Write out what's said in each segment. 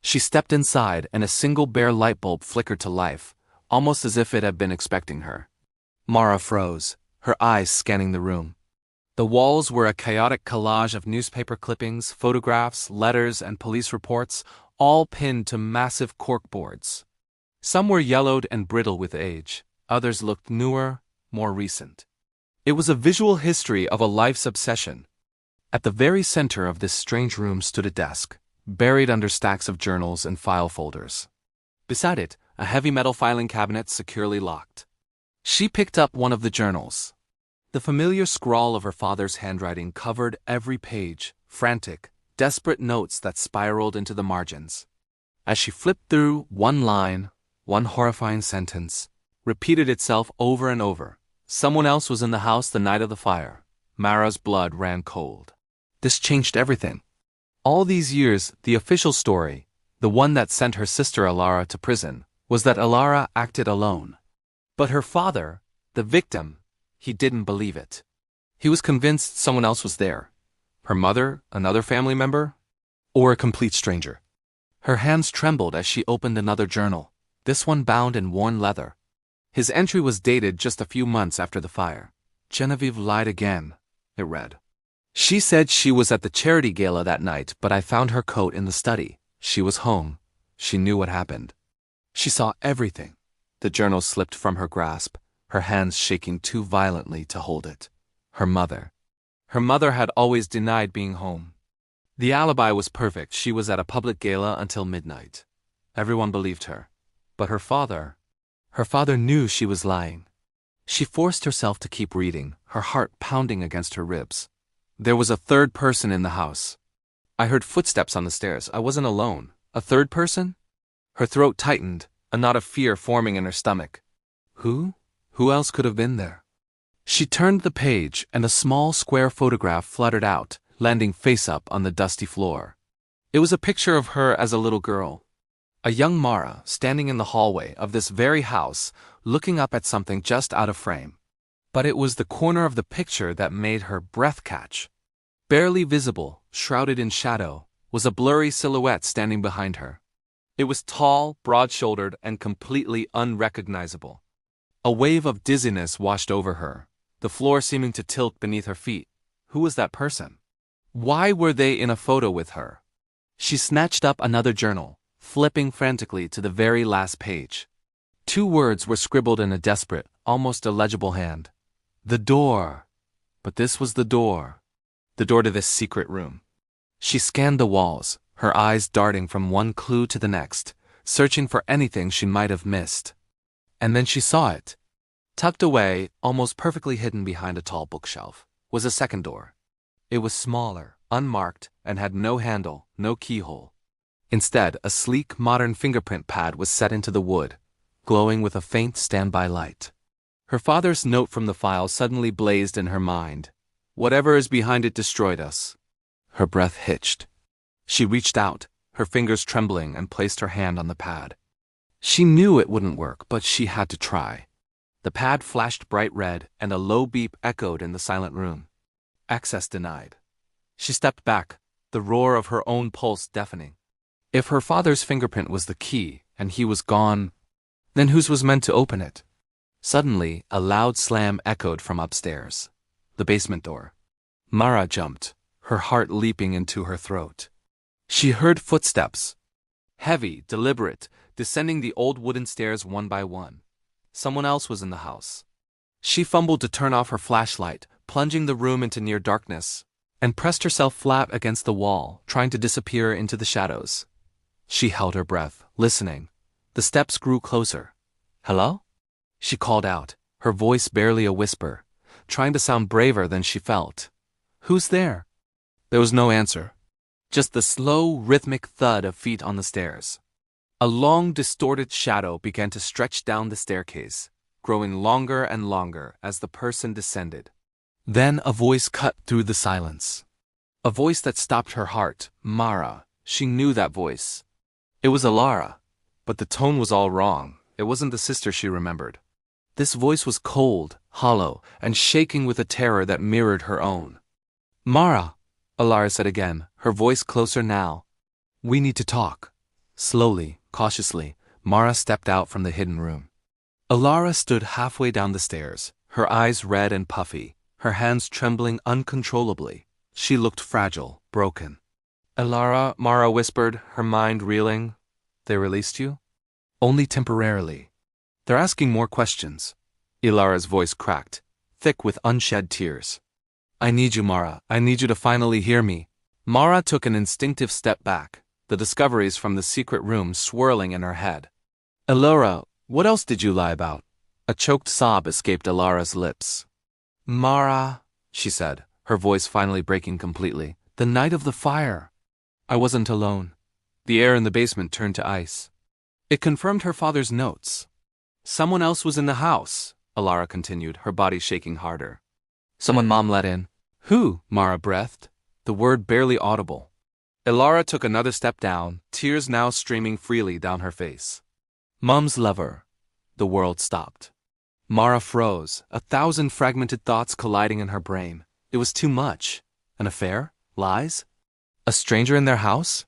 She stepped inside and a single bare light bulb flickered to life, almost as if it had been expecting her. Mara froze, her eyes scanning the room. The walls were a chaotic collage of newspaper clippings, photographs, letters, and police reports, all pinned to massive corkboards. Some were yellowed and brittle with age, others looked newer, more recent. It was a visual history of a life's obsession. At the very center of this strange room stood a desk, buried under stacks of journals and file folders. Beside it, a heavy metal filing cabinet securely locked. She picked up one of the journals. The familiar scrawl of her father's handwriting covered every page, frantic, desperate notes that spiraled into the margins. As she flipped through, one line, one horrifying sentence, repeated itself over and over. Someone else was in the house the night of the fire. Mara's blood ran cold. This changed everything. All these years, the official story, the one that sent her sister Alara to prison, was that Alara acted alone. But her father, the victim, he didn't believe it. He was convinced someone else was there. Her mother, another family member, or a complete stranger. Her hands trembled as she opened another journal, this one bound in worn leather. His entry was dated just a few months after the fire. Genevieve lied again, it read. She said she was at the charity gala that night, but I found her coat in the study. She was home. She knew what happened. She saw everything. The journal slipped from her grasp, her hands shaking too violently to hold it. Her mother. Her mother had always denied being home. The alibi was perfect. She was at a public gala until midnight. Everyone believed her. But her father knew she was lying. She forced herself to keep reading, her heart pounding against her ribs. There was a third person in the house. I heard footsteps on the stairs. I wasn't alone. A third person? Her throat tightened, a knot of fear forming in her stomach. Who? Who else could have been there? She turned the page, and a small square photograph fluttered out, landing face up on the dusty floor. It was a picture of her as a little girl. A young Mara, standing in the hallway of this very house, looking up at something just out of frame. But it was the corner of the picture that made her breath catch. Barely visible, shrouded in shadow, was a blurry silhouette standing behind her. It was tall, broad-shouldered, and completely unrecognizable. A wave of dizziness washed over her, the floor seeming to tilt beneath her feet. Who was that person? Why were they in a photo with her? She snatched up another journal, flipping frantically to the very last page. 2 words were scribbled in a desperate, almost illegible hand. The door. But this was the door. The door to this secret room. She scanned the walls, her eyes darting from one clue to the next, searching for anything she might have missed. And then she saw it. Tucked away, almost perfectly hidden behind a tall bookshelf, was a second door. It was smaller, unmarked, and had no handle, no keyhole. Instead, a sleek, modern fingerprint pad was set into the wood, glowing with a faint standby light. Her father's note from the file suddenly blazed in her mind. Whatever is behind it destroyed us. Her breath hitched. She reached out, her fingers trembling, and placed her hand on the pad. She knew it wouldn't work, but she had to try. The pad flashed bright red, and a low beep echoed in the silent room. Access denied. She stepped back, the roar of her own pulse deafening. If her father's fingerprint was the key, and he was gone, then whose was meant to open it? Suddenly, a loud slam echoed from upstairs. The basement door. Mara jumped, her heart leaping into her throat. She heard footsteps. Heavy, deliberate, descending the old wooden stairs one by one. Someone else was in the house. She fumbled to turn off her flashlight, plunging the room into near darkness, and pressed herself flat against the wall, trying to disappear into the shadows. She held her breath, listening. The steps grew closer. Hello? She called out, her voice barely a whisper, trying to sound braver than she felt. Who's there? There was no answer. Just the slow, rhythmic thud of feet on the stairs. A long, distorted shadow began to stretch down the staircase, growing longer and longer as the person descended. Then a voice cut through the silence. A voice that stopped her heart. Mara. She knew that voice. It was Alara, but the tone was all wrong. It wasn't the sister she remembered. This voice was cold, hollow, and shaking with a terror that mirrored her own. Mara, Alara said again, her voice closer now. We need to talk. Slowly, cautiously, Mara stepped out from the hidden room. Elara stood halfway down the stairs, her eyes red and puffy, her hands trembling uncontrollably. She looked fragile, broken. Elara, Mara whispered, her mind reeling. They released you? Only temporarily. They're asking more questions. Elara's voice cracked, thick with unshed tears. I need you, Mara. I need you to finally hear me. Mara took an instinctive step back, the discoveries from the secret room swirling in her head. Elara, what else did you lie about? A choked sob escaped Elara's lips. Mara, she said, her voice finally breaking completely. The night of the fire. I wasn't alone. The air in the basement turned to ice. It confirmed her father's notes. Someone else was in the house, Elara continued, her body shaking harder. Someone Mom let in. Who? Mara breathed, the word barely audible. Elara took another step down, tears now streaming freely down her face. Mom's lover. The world stopped. Mara froze, 1,000 fragmented thoughts colliding in her brain. It was too much. An affair? Lies? A stranger in their house?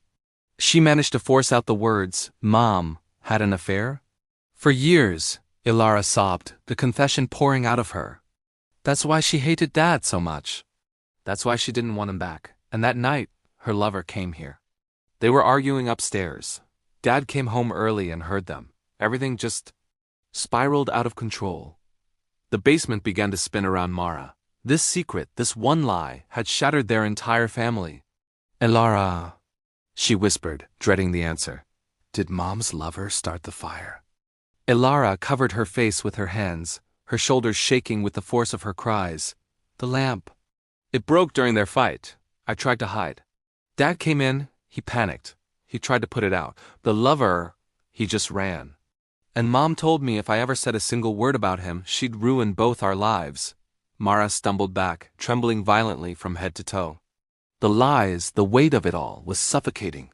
She managed to force out the words, Mom had an affair? For years, Elara sobbed, the confession pouring out of her. That's why she hated Dad so much. That's why she didn't want him back. And that night, her lover came here. They were arguing upstairs. Dad came home early and heard them. Everything just spiraled out of control. The basement began to spin around Mara. This secret, this one lie, had shattered their entire family. Elara, she whispered, dreading the answer. Did Mom's lover start the fire? Elara covered her face with her hands, her shoulders shaking with the force of her cries. The lamp. It broke during their fight. I tried to hide. Dad came in, he panicked. He tried to put it out. The lover, he just ran. And Mom told me if I ever said a single word about him, she'd ruin both our lives. Mara stumbled back, trembling violently from head to toe. The lies, the weight of it all, was suffocating.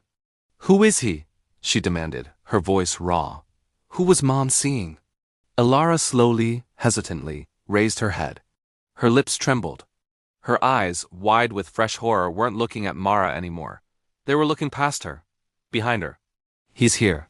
Who is he? She demanded, her voice raw. Who was Mom seeing? Elara slowly, hesitantly, raised her head. Her lips trembled. Her eyes, wide with fresh horror, weren't looking at Mara anymore. They were looking past her, behind her. He's here,